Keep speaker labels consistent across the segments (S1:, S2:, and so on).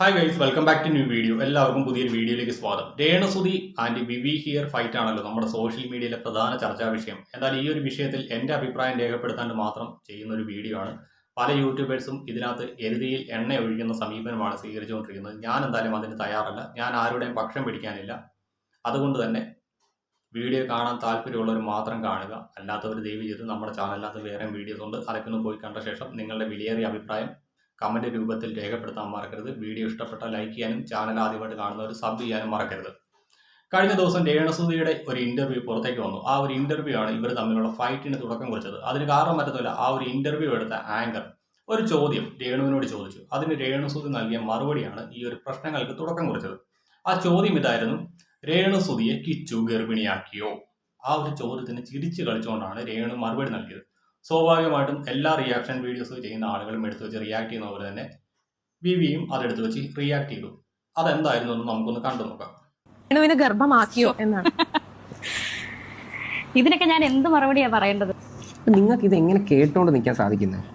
S1: Hi guys, welcome back to new video. എല്ലാവർക്കും പുതിയൊരു വീഡിയോയിലേക്ക് സ്വാഗതം. രേണുസുതി ആൻഡ് വിവി ഹിയർ ഫൈറ്റ് ആണല്ലോ നമ്മുടെ സോഷ്യൽ മീഡിയയിലെ പ്രധാന ചർച്ചാ വിഷയം. എന്നാൽ ഈ ഒരു വിഷയത്തിൽ എൻ്റെ അഭിപ്രായം രേഖപ്പെടുത്താണ്ട് മാത്രം ചെയ്യുന്ന ഒരു വീഡിയോ ആണ്. പല യൂട്യൂബേഴ്സും ഇതിനകത്ത് എരുതിയിൽ എണ്ണ ഒഴിക്കുന്ന സമീപനമാണ് സ്വീകരിച്ചുകൊണ്ടിരിക്കുന്നത്. ഞാൻ എന്തായാലും അതിന് തയ്യാറല്ല. ഞാൻ ആരുടെയും പക്ഷം പിടിക്കാനില്ല. അതുകൊണ്ട് തന്നെ വീഡിയോ കാണാൻ താല്പര്യമുള്ളവർ മാത്രം കാണുക. അല്ലാത്തവർ ദയവ് ചെയ്ത് നമ്മുടെ ചാനലിനകത്ത് വേറെ വീഡിയോസ് ഉണ്ട്. അതൊക്കെ ഒന്ന് പോയി കണ്ട ശേഷം നിങ്ങളുടെ വിലയേറിയ അഭിപ്രായം കമന്റ് രൂപത്തിൽ രേഖപ്പെടുത്താൻ മറക്കരുത്. വീഡിയോ ഇഷ്ടപ്പെട്ടാൽ ലൈക്ക് ചെയ്യാനും ചാനൽ ആദ്യമായിട്ട് കാണുന്നവർ സബ് ചെയ്യാനും മറക്കരുത്. കഴിഞ്ഞ ദിവസം രേണുസുതിയുടെ ഒരു ഇന്റർവ്യൂ പുറത്തേക്ക് വന്നു. ആ ഒരു ഇന്റർവ്യൂ ആണ് ഇവർ തമ്മിലുള്ള ഫൈറ്റിന് തുടക്കം കുറിച്ചത്. അതിന് കാരണം പറ്റത്തില്ല, ആ ഒരു ഇന്റർവ്യൂ എടുത്ത ആങ്കർ ഒരു ചോദ്യം രേണുവിനോട് ചോദിച്ചു. അതിന് രേണുസുതി നൽകിയ മറുപടിയാണ് ഈ ഒരു പ്രശ്നങ്ങൾക്ക് തുടക്കം കുറിച്ചത്. ആ ചോദ്യം ഇതായിരുന്നു: രേണുസുതിയെ കിച്ചു ഗർഭിണിയാക്കിയോ? ആ ഒരു ചോദ്യത്തിന് ചിരിച്ചു കളിച്ചുകൊണ്ടാണ് രേണു മറുപടി നൽകിയത്. സ്വാഭാവികമായിട്ടും എല്ലാ റിയാക്ഷൻ വീഡിയോസ് ചെയ്യുന്ന ആളുകളും എടുത്തു വെച്ച് റിയാക്ട് ചെയ്യുന്ന പോലെ തന്നെ വിവിയും അതെടുത്ത് വെച്ച് റിയാക്ട് ചെയ്തു. അതെന്തായിരുന്നു എന്ന് നമുക്കൊന്ന് കണ്ടു നോക്കാം.
S2: രേണുവിനെ ഗർഭമാക്കിയോ എന്നാണ്.
S3: ഇതിനൊക്കെ ഞാൻ എന്ത് മറുപടിയാ പറയേണ്ടത്?
S4: നിങ്ങൾക്ക് ഇത് എങ്ങനെ കേട്ടോണ്ട് നിൽക്കാൻ സാധിക്കുന്നത്?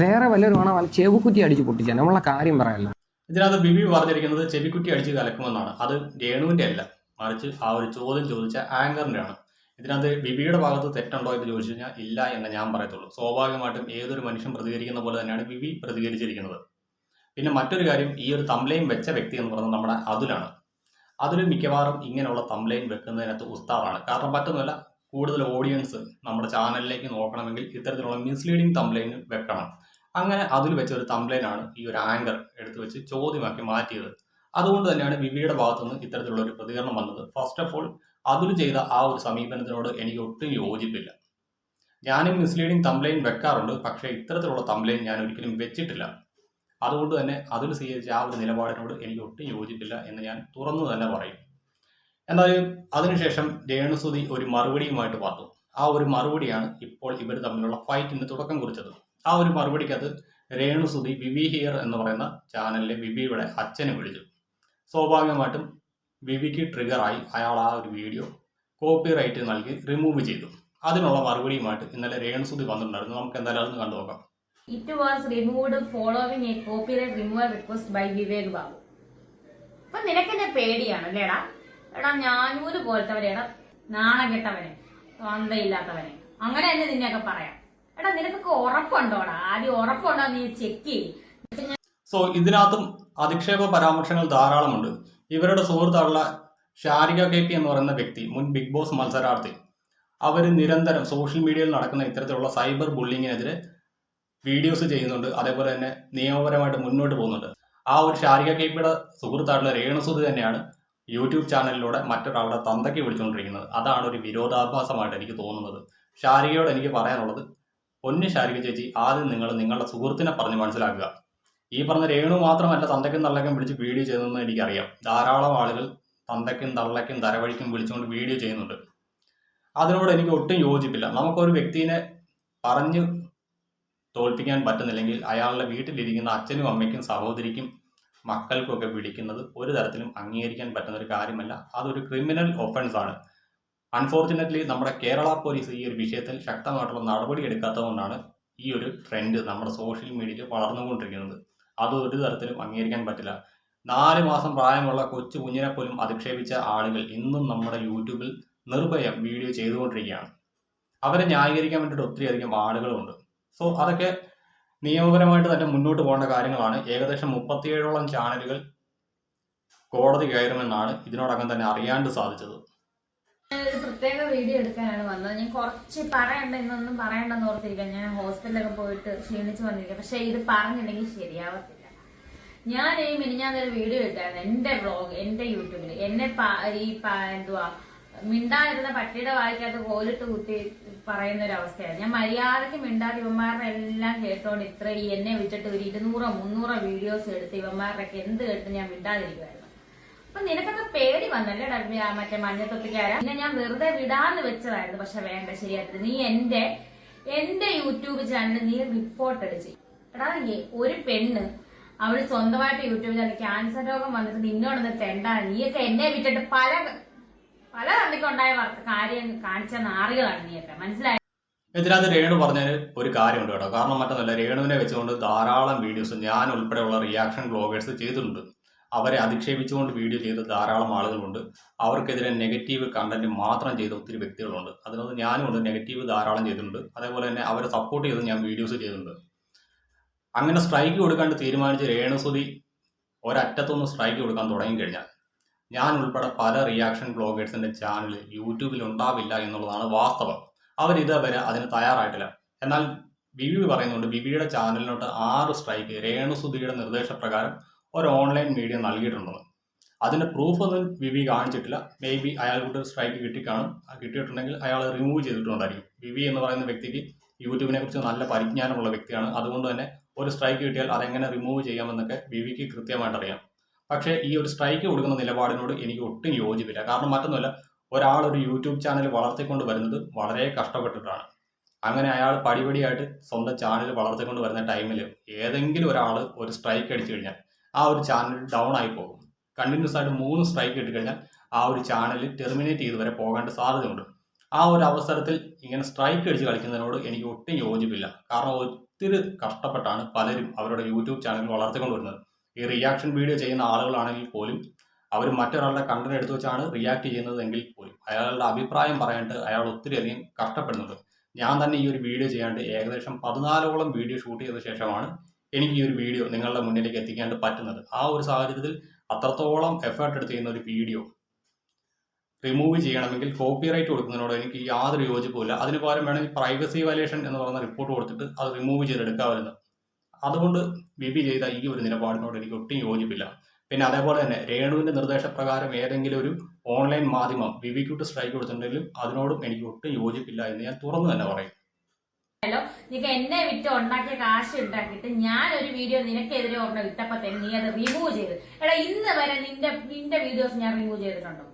S4: വേറെ വല്ലവരുമാണോ വല്ല ചെവിക്കുറ്റി അടിച്ച് പൊട്ടിച്ചാൽ നമ്മളുള്ള കാര്യം പറയാമല്ലോ.
S1: ഇതിനകത്ത് വിവി പറഞ്ഞിരിക്കുന്നത് ചെവിക്കുറ്റി അടിച്ച് കലക്കുമെന്നാണ്. അത് രേണുവിന്റെ അല്ല, മറിച്ച് ആ ഒരു ചോദ്യം ചോദിച്ച ആങ്കറിന്റെ ആണ്. ഇതിനകത്ത് വിവിയുടെ ഭാഗത്ത് തെറ്റുണ്ടോ എന്ന് ചോദിച്ചു കഴിഞ്ഞാൽ ഇല്ല എന്ന് ഞാൻ പറയത്തുള്ളൂ. സ്വാഭാവികമായിട്ടും ഏതൊരു മനുഷ്യൻ പ്രതികരിക്കുന്ന പോലെ തന്നെയാണ് വിവി പ്രതികരിച്ചിരിക്കുന്നത്. പിന്നെ മറ്റൊരു കാര്യം, ഈ ഒരു തംബ്ലൈൻ വെച്ച വ്യക്തി എന്ന് പറയുന്നത് നമ്മുടെ അതുലാണ്. അതിൽ മിക്കവാറും ഇങ്ങനെയുള്ള തംബ്ലൈൻ വെക്കുന്നതിനകത്ത് ഉസ്താദാണ്. കാരണം മറ്റൊന്നുമല്ല, കൂടുതൽ ഓഡിയൻസ് നമ്മുടെ ചാനലിലേക്ക് നോക്കണമെങ്കിൽ ഇത്തരത്തിലുള്ള മിസ്ലീഡിങ് തംബ്ലൈൻ വെക്കണം. അങ്ങനെ അതിൽ വെച്ച ഒരു തംബ്ലൈനാണ് ഈ ഒരു ആങ്കർ എടുത്തു വെച്ച് ചോദ്യമാക്കി മാറ്റിയത്. അതുകൊണ്ട് തന്നെയാണ് വിവിയുടെ ഭാഗത്തുനിന്ന് ഇത്തരത്തിലുള്ള ഒരു പ്രതികരണം വന്നത്. ഫസ്റ്റ് ഓഫ് ഓൾ, അതിൽ ചെയ്ത ആ ഒരു സമീപനത്തിനോട് എനിക്ക് ഒട്ടും യോജിപ്പില്ല. ഞാനും മിസ്ലീഡിങ് തംബ്ലൈൻ വെക്കാറുണ്ട്, പക്ഷേ ഇത്തരത്തിലുള്ള തംബ്ലൈൻ ഞാൻ ഒരിക്കലും വെച്ചിട്ടില്ല. അതുകൊണ്ട് തന്നെ അതിൽ സ്വീകരിച്ച ആ ഒരു നിലപാടിനോട് എനിക്ക് ഒട്ടും യോജിപ്പില്ല എന്ന് ഞാൻ തുറന്നു തന്നെ പറയും. എന്തായാലും അതിനുശേഷം രേണുസുതി ഒരു മറുപടിയുമായിട്ട് വന്നു. ആ ഒരു മറുപടിയാണ് ഇപ്പോൾ ഇവർ തമ്മിലുള്ള ഫൈറ്റിന് തുടക്കം കുറിച്ചത്. ആ ഒരു മറുപടിക്കകത്ത് രേണുസുതി വിവി ഹിയർ എന്ന് പറയുന്ന ചാനലിലെ വിവിയുടെ അച്ഛനെ വിളിച്ചു. സ്വാഭാവികമായിട്ടും വിവിക്ക് ട്രിഗറായി അയാൾ ആ ഒരു വീഡിയോ കോപ്പിറൈറ്റ് നൽകി റിമൂവ് ചെയ്തു. അതിനുള്ള മറുപടിയുമായിട്ട് ഇന്നലെ രേണുസുതി വന്നിട്ടുണ്ടായിരുന്നു. നമുക്ക് എന്തായാലും അതൊന്ന് കണ്ടു നോക്കാം.
S5: It was removed following a copyright removal request by Vivek Babu. അപ്പൊ നിനക്കെന്നെ പേടിയാണ് അല്ലേടാ? എടാ ഞാനൂര് പോലത്തവരെടാ, നാണം കെട്ടവനെ, തൊന്തയില്ലാത്തവനെ, അങ്ങനെ തന്നെ നിന്നെയൊക്കെ പറയാം. എടാ നിനക്കൊക്കെ ഉറപ്പുണ്ടോടാ? ആദ്യം ഉറപ്പുണ്ടോ നീ ചെക്ക് ചെയ്യും.
S1: സോ ഇതിനകത്തും അധിക്ഷേപ പരാമർശങ്ങൾ ധാരാളമുണ്ട്. ഇവരുടെ സുഹൃത്തുള്ള ഷാരിക KP എന്ന് പറയുന്ന വ്യക്തി, മുൻ ബിഗ് ബോസ് മത്സരാർത്ഥി, അവർ നിരന്തരം സോഷ്യൽ മീഡിയയിൽ നടക്കുന്ന ഇത്തരത്തിലുള്ള സൈബർ ബുള്ളിങ്ങിനെതിരെ വീഡിയോസ് ചെയ്യുന്നുണ്ട്. അതേപോലെ തന്നെ നിയമപരമായിട്ട് മുന്നോട്ട് പോകുന്നുണ്ട്. ആ ഒരു ഷാരിക KPയുടെ സുഹൃത്തായിട്ടുള്ള രേണുസുതി തന്നെയാണ് യൂട്യൂബ് ചാനലിലൂടെ മറ്റൊരാളുടെ തന്തയ്ക്ക് വിളിച്ചുകൊണ്ടിരിക്കുന്നത്. അതാണ് ഒരു വിരോധാഭാസമായിട്ട് എനിക്ക് തോന്നുന്നത്. ഷാരികയോട് എനിക്ക് പറയാനുള്ളത്, പൊന്നു ഷാരിക ചേച്ചി, ആദ്യം നിങ്ങൾ നിങ്ങളുടെ സുഹൃത്തിനെ പറഞ്ഞ് മനസ്സിലാക്കുക. ഈ പറഞ്ഞ രേണു മാത്രമല്ല തന്തയ്ക്കും തള്ളയ്ക്കും വിളിച്ച് വീഡിയോ ചെയ്യുന്നതെന്ന് എനിക്കറിയാം. ധാരാളം ആളുകൾ തന്തയ്ക്കും തള്ളയ്ക്കും തരവഴിക്കും വിളിച്ചുകൊണ്ട് വീഡിയോ ചെയ്യുന്നുണ്ട്. അതിനോട് എനിക്ക് ഒട്ടും യോജിപ്പില്ല. നമുക്കൊരു വ്യക്തിനെ പറഞ്ഞു തോൽപ്പിക്കാൻ പറ്റുന്നില്ലെങ്കിൽ അയാളുടെ വീട്ടിലിരിക്കുന്ന അച്ഛനും അമ്മയ്ക്കും സഹോദരിക്കും മക്കൾക്കും ഒക്കെ വിളിക്കുന്നത് ഒരു തരത്തിലും അംഗീകരിക്കാൻ പറ്റുന്ന ഒരു കാര്യമല്ല. അതൊരു ക്രിമിനൽ ഒഫൻസ് ആണ്. അൺഫോർച്ചുനേറ്റ്ലി നമ്മുടെ കേരള പോലീസ് ഈ ഒരു വിഷയത്തിൽ ശക്തമായിട്ടുള്ള നടപടി എടുക്കാത്തതുകൊണ്ടാണ് ഈ ഒരു ട്രെൻഡ് നമ്മുടെ സോഷ്യൽ മീഡിയയിൽ വളർന്നുകൊണ്ടിരിക്കുന്നത്. അത് ഒരു തരത്തിലും അംഗീകരിക്കാൻ പറ്റില്ല. 4 മാസം പ്രായമുള്ള കൊച്ചു കുഞ്ഞിനെ പോലും അധിക്ഷേപിച്ച ആളുകൾ ഇന്നും നമ്മുടെ യൂട്യൂബിൽ നിർഭയം വീഡിയോ ചെയ്തുകൊണ്ടിരിക്കുകയാണ്. അവരെ ന്യായീകരിക്കാൻ വേണ്ടിയിട്ട് ഒത്തിരിയധികം ആളുകളുണ്ട്. സോ അതൊക്കെ നിയമപരമായിട്ട് തന്നെ മുന്നോട്ട് പോകേണ്ട കാര്യങ്ങളാണ്. ഏകദേശം 37ഓളം ചാനലുകൾ കോടതി കയറുമെന്നാണ് ഇതിനോടകം തന്നെ അറിയാണ്ട് സാധിച്ചത്.
S5: ഒരു പ്രത്യേക വീഡിയോ എടുക്കാനാണ് വന്നത്. ഞാൻ കുറച്ച് പറയണ്ടെന്നൊന്നും പറയണ്ടെന്ന് ഓർത്തിരിക്കാം. ഞാൻ ഹോസ്പിറ്റലൊക്കെ പോയിട്ട് ക്ഷീണിച്ച് വന്നിരിക്കാം. പക്ഷെ ഇത് പറഞ്ഞില്ലെങ്കിൽ ശരിയാവത്തില്ല. ഞാൻ ഈ മിനിഞ്ഞാന്നൊരു വീഡിയോ ഇട്ടായിരുന്നു, എന്റെ വ്ളോഗ്, എന്റെ യൂട്യൂബിൽ. എന്നെ എന്തുവാ മിണ്ടായിരുന്ന പട്ടിയുടെ വായിക്കകത്ത് കോലിട്ട് കുത്തി പറയുന്ന ഒരു അവസ്ഥയാണ്. ഞാൻ മര്യാദക്ക് മിണ്ടാതെ ഇവന്മാരുടെ എല്ലാം കേട്ടോണ്ട് എന്നെ വിട്ടിട്ട് ഒരു 200-300 വീഡിയോസ് എടുത്ത് ഇവന്മാരുടെ ഒക്കെ എന്ത് കേട്ട് ഞാൻ മിണ്ടാതിരിക്കുമായിരുന്നു. അപ്പൊ നിനക്കൊക്കെ പേടി വന്നല്ലേ മറ്റേ മഞ്ഞത്തൊപ്പിക്കാര? പിന്നെ ഞാൻ വെറുതെ വിടാന്ന് വെച്ചതായിരുന്നു. പക്ഷെ വേണ്ട, ശരിയായിട്ട് നീ എന്റെ യൂട്യൂബ് ചാനൽ നീ റിപ്പോർട്ട് അടിച്ച്. എടാ, ഒരു പെണ്ണ് അവള് സ്വന്തമായിട്ട് യൂട്യൂബ് ചാനൽ ക്യാൻസർ രോഗം വന്നിട്ട് നിന്നോടൊന്ന് തെണ്ടാണ്. നീയൊക്കെ എന്നെ വിട്ടിട്ട് പല തമ്മിക്കുണ്ടായ കാര്യം കാണിച്ച നാറികളാണ് നീയൊക്കെ, മനസ്സിലായി?
S1: ഇതിനകത്ത് രേണു പറഞ്ഞതിന് ഒരു കാര്യമുണ്ട് കേട്ടോ. കാരണം മറ്റൊന്നുമല്ല, രേണുവിനെ വെച്ചുകൊണ്ട് ധാരാളം വീഡിയോസ് ഞാൻ ഉൾപ്പെടെയുള്ള റിയാക്ഷൻ ബ്ലോഗേഴ്സ് ചെയ്തിട്ടുണ്ട്. അവരെ അധിക്ഷേപിച്ചുകൊണ്ട് വീഡിയോ ചെയ്ത ധാരാളം ആളുകളുണ്ട്. അവർക്കെതിരെ നെഗറ്റീവ് കണ്ടന്റ് മാത്രം ചെയ്ത ഒത്തിരി വ്യക്തികളുണ്ട്. അതിനകത്ത് ഞാനും ഉണ്ട്, നെഗറ്റീവ് ധാരാളം ചെയ്തിട്ടുണ്ട്. അതേപോലെ തന്നെ അവരെ സപ്പോർട്ട് ചെയ്ത് ഞാൻ വീഡിയോസ് ചെയ്തിട്ടുണ്ട്. അങ്ങനെ സ്ട്രൈക്ക് കൊടുക്കാണ്ട് തീരുമാനിച്ച് രേണുസുതി ഒരറ്റത്തൊന്ന് സ്ട്രൈക്ക് കൊടുക്കാൻ തുടങ്ങിക്കഴിഞ്ഞാൽ ഞാൻ ഉൾപ്പെടെ പല റിയാക്ഷൻ ബ്ലോഗേഴ്സിന്റെ ചാനൽ യൂട്യൂബിൽ ഉണ്ടാവില്ല എന്നുള്ളതാണ് വാസ്തവം. അവരിതുവരെ അതിന് തയ്യാറായിട്ടില്ല. എന്നാൽ വിവി പറയുന്നുണ്ട്, വിവിയുടെ ചാനലിനോട്ട് 6 സ്ട്രൈക്ക് രേണുസുതിയുടെ നിർദ്ദേശപ്രകാരം ഒരു ഓൺലൈൻ മീഡിയ നൽകിയിട്ടുണ്ടെന്ന്. അതിന്റെ പ്രൂഫ് ഒന്നും വിവി കാണിച്ചിട്ടില്ല. മേ ബി അയാൾക്കൊരു സ്ട്രൈക്ക് കിട്ടിയിട്ടുണ്ടെങ്കിൽ അയാൾ റിമൂവ് ചെയ്തിട്ടുണ്ടായിരിക്കും. വിവി എന്ന് പറയുന്ന വ്യക്തിക്ക് യൂട്യൂബിനെ കുറിച്ച് നല്ല പരിജ്ഞാനമുള്ള വ്യക്തിയാണ്. അതുകൊണ്ട് തന്നെ ഒരു സ്ട്രൈക്ക് കിട്ടിയാൽ അതെങ്ങനെ റിമൂവ് ചെയ്യാമെന്നൊക്കെ വിവിക്ക് കൃത്യമായിട്ട് അറിയാം. പക്ഷേ ഈ ഒരു സ്ട്രൈക്ക് കൊടുക്കുന്ന നിലപാടിനോട് എനിക്ക് ഒട്ടും യോജിപ്പില്ല. കാരണം മറ്റൊന്നുമല്ല, ഒരാൾ ഒരു യൂട്യൂബ് ചാനൽ വളർത്തിക്കൊണ്ട് വരുന്നത് വളരെ കഷ്ടപ്പെട്ടിട്ടാണ്. അങ്ങനെ അയാൾ പടിപടിയായിട്ട് സ്വന്തം ചാനൽ വളർത്തിക്കൊണ്ട് വരുന്ന ടൈമിൽ ഏതെങ്കിലും ഒരാൾ ഒരു സ്ട്രൈക്ക് അടിച്ചു കഴിഞ്ഞാൽ ആ ഒരു ചാനൽ ഡൗൺ ആയി പോകും. കണ്ടിന്യൂസ് ആയിട്ട് 3 സ്ട്രൈക്ക് കിട്ടിക്കഴിഞ്ഞാൽ ആ ഒരു ചാനൽ ടെർമിനേറ്റ് ചെയ്ത് വരെ പോകേണ്ട സാധ്യതയുണ്ട്. ആ ഒരു അവസരത്തിൽ ഇങ്ങനെ സ്ട്രൈക്ക് അടിച്ച് കളിക്കുന്നതിനോട് എനിക്ക് ഒട്ടും യോജിപ്പില്ല. കാരണം ഒത്തിരി കഷ്ടപ്പെട്ടാണ് പലരും അവരുടെ യൂട്യൂബ് ചാനൽ വളർത്തിക്കൊണ്ട് വരുന്നത്. ഈ റിയാക്ഷൻ വീഡിയോ ചെയ്യുന്ന ആളുകളാണെങ്കിൽ പോലും അവർ മറ്റൊരാളുടെ കണ്ടന്റ് എടുത്തു വെച്ചാണ് റിയാക്ട് ചെയ്യുന്നത് എങ്കിൽ പോലും അയാളുടെ അഭിപ്രായം പറയാനായിട്ട് അയാൾ ഒത്തിരി അധികം കഷ്ടപ്പെടുന്നുണ്ട്. ഞാൻ തന്നെ ഈ ഒരു വീഡിയോ ചെയ്യാണ്ട് ഏകദേശം 14ഓളം വീഡിയോ ഷൂട്ട് ചെയ്ത ശേഷമാണ് എനിക്ക് ഈ ഒരു വീഡിയോ നിങ്ങളുടെ മുന്നിലേക്ക് എത്തിക്കാണ്ട് പറ്റുന്നത്. ആ ഒരു സാഹചര്യത്തിൽ അത്രത്തോളം എഫേർട്ട് എടുത്ത് ചെയ്യുന്ന ഒരു വീഡിയോ റിമൂവ് ചെയ്യണമെങ്കിൽ കോപ്പിറൈറ്റ് കൊടുക്കുന്നതിനോട് എനിക്ക് യാതൊരു യോജിപ്പുമില്ല. അതിന് പകരം വേണമെങ്കിൽ പ്രൈവസി വയലേഷൻ എന്ന് പറയുന്ന റിപ്പോർട്ട് കൊടുത്തിട്ട് അത് റിമൂവ് ചെയ്തെടുക്കാമായിരുന്നു. അതുകൊണ്ട് വിവി ചെയ്ത ഈ ഒരു നിലപാടിനോട് എനിക്ക് ഒട്ടും യോജിപ്പില്ല. പിന്നെ അതേപോലെ തന്നെ രേണുവിന്റെ നിർദ്ദേശപ്രകാരം ഏതെങ്കിലും ഒരു ഓൺലൈൻ മാധ്യമം വിവിക്കൂട്ട് സ്ട്രൈക്ക് കൊടുത്തിട്ടുണ്ടെങ്കിലും അതിനോടും എനിക്ക് ഒട്ടും യോജിപ്പില്ല എന്ന് ഞാൻ തുറന്നു തന്നെ പറയും.
S5: നിനക്ക് എന്നെ വിറ്റ് ഉണ്ടാക്കിയ കാശ് ഉണ്ടാക്കിയിട്ട് ഞാനൊരു വീഡിയോ നിനക്കെതിരെ ഒരെണ്ണം ഇട്ടപ്പത്തേന് നീ അത് റിമൂവ് ചെയ്ത്. എടാ, ഇന്ന് വരെ നിന്റെ വീഡിയോസ് ഞാൻ റിമൂവ് ചെയ്തിട്ടുണ്ടോ?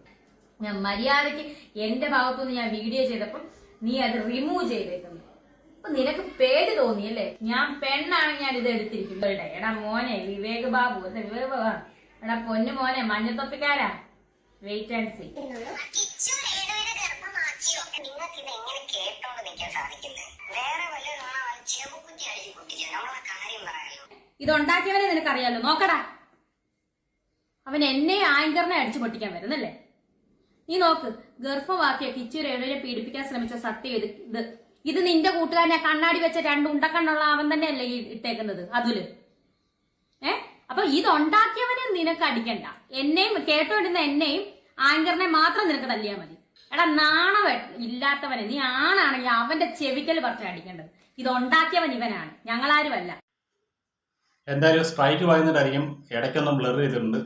S5: ഞാൻ മര്യാദയ്ക്ക് എന്റെ ഭാഗത്തുനിന്ന് ഞാൻ വീഡിയോ ചെയ്തപ്പം നീ അത് റിമൂവ് ചെയ്തേക്കുന്നു. അപ്പൊ നിനക്ക് പേടി തോന്നിയല്ലേ? ഞാൻ പെണ്ണാണെങ്കിൽ ഞാൻ ഇത് എടുത്തിരിക്കും. എടാ മോനെ വിവേക് ബാബു, എടാ പൊന്നു മോനെ മഞ്ഞത്തൊപ്പിക്കാരാ, വെയിറ്റ് ആൻഡ് സീ. ഇതുണ്ടാക്കിയവനെ നിനക്കറിയാലോ, നോക്കടാ. അവൻ എന്നെ ആങ്കറിനെ അടിച്ചു പൊട്ടിക്കാൻ വരുന്നല്ലേ? നീ നോക്ക്, ഗർഭവാക്കിയ കിച്ചു രേണുവിനെ പീഡിപ്പിക്കാൻ ശ്രമിച്ച സത്യം ഇത് നിന്റെ കൂട്ടുകാരനെ കണ്ണാടി വെച്ച 2 ഉണ്ടക്കണ്ണുള്ള അവൻ തന്നെയല്ലേ ഈ ഇട്ടേക്കുന്നത് അതുല്. അപ്പൊ ഇതുണ്ടാക്കിയവനെ നിനക്ക് അടിക്കണ്ട. എന്നെയും കേട്ടോണ്ടിരുന്ന എന്നെയും ആങ്കറിനെ മാത്രം നിനക്ക് തല്ലിയാൽ മതി. എടാ നാണവ ഇല്ലാത്തവനെ, നീ ആണാണെങ്കിൽ അവന്റെ ചെവിക്കൽ പറിച്ച് അടിക്കേണ്ടത്. ഇതുണ്ടാക്കിയവൻ ഇവനാണ്, ഞങ്ങളാരുമല്ല.
S1: എന്തായാലും സ്ട്രൈക്ക് പറയുന്നതായിരിക്കും. ഇടയ്ക്കൊന്നും ബ്ലർ ചെയ്തിട്ടുണ്ട്.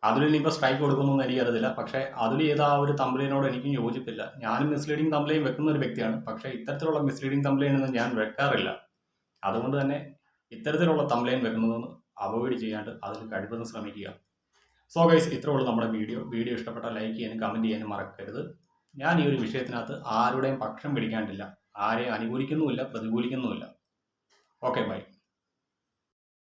S1: അതിൽ ഇപ്പോൾ സ്ട്രൈക്ക് കൊടുക്കുന്നൊന്നും എനിക്കറിയില്ല. പക്ഷേ അതിൽ ചെയ്ത ആ ഒരു തംബ്ലൈനോട് എനിക്കും യോജിപ്പില്ല. ഞാനും മിസ്ലീഡിങ് തംബ്ലൈൻ വെക്കുന്ന ഒരു വ്യക്തിയാണ്. പക്ഷേ ഇത്തരത്തിലുള്ള മിസ്ലീഡിങ് തംബ്ലൈൻ ഒന്നും ഞാൻ വെക്കാറില്ല. അതുകൊണ്ട് തന്നെ ഇത്തരത്തിലുള്ള തംബ്ലൈൻ വെക്കുന്നതൊന്ന് അവോയ്ഡ് ചെയ്യാണ്ട് അതിൽ കഴിവൊന്ന് ശ്രമിക്കുക. സോ ഗൈസ്, ഇത്രയുള്ളൂ നമ്മുടെ വീഡിയോ ഇഷ്ടപ്പെട്ടാൽ ലൈക്ക് ചെയ്യാനും കമൻറ്റ് ചെയ്യാനും മറക്കരുത്. ഞാൻ ഈ ഒരു വിഷയത്തിനകത്ത് ആരുടെയും പക്ഷം പിടിക്കാണ്ടില്ല. ആരെയും അനുകൂലിക്കുന്നുമില്ല, പ്രതികൂലിക്കുന്നുമില്ല. Okay, by.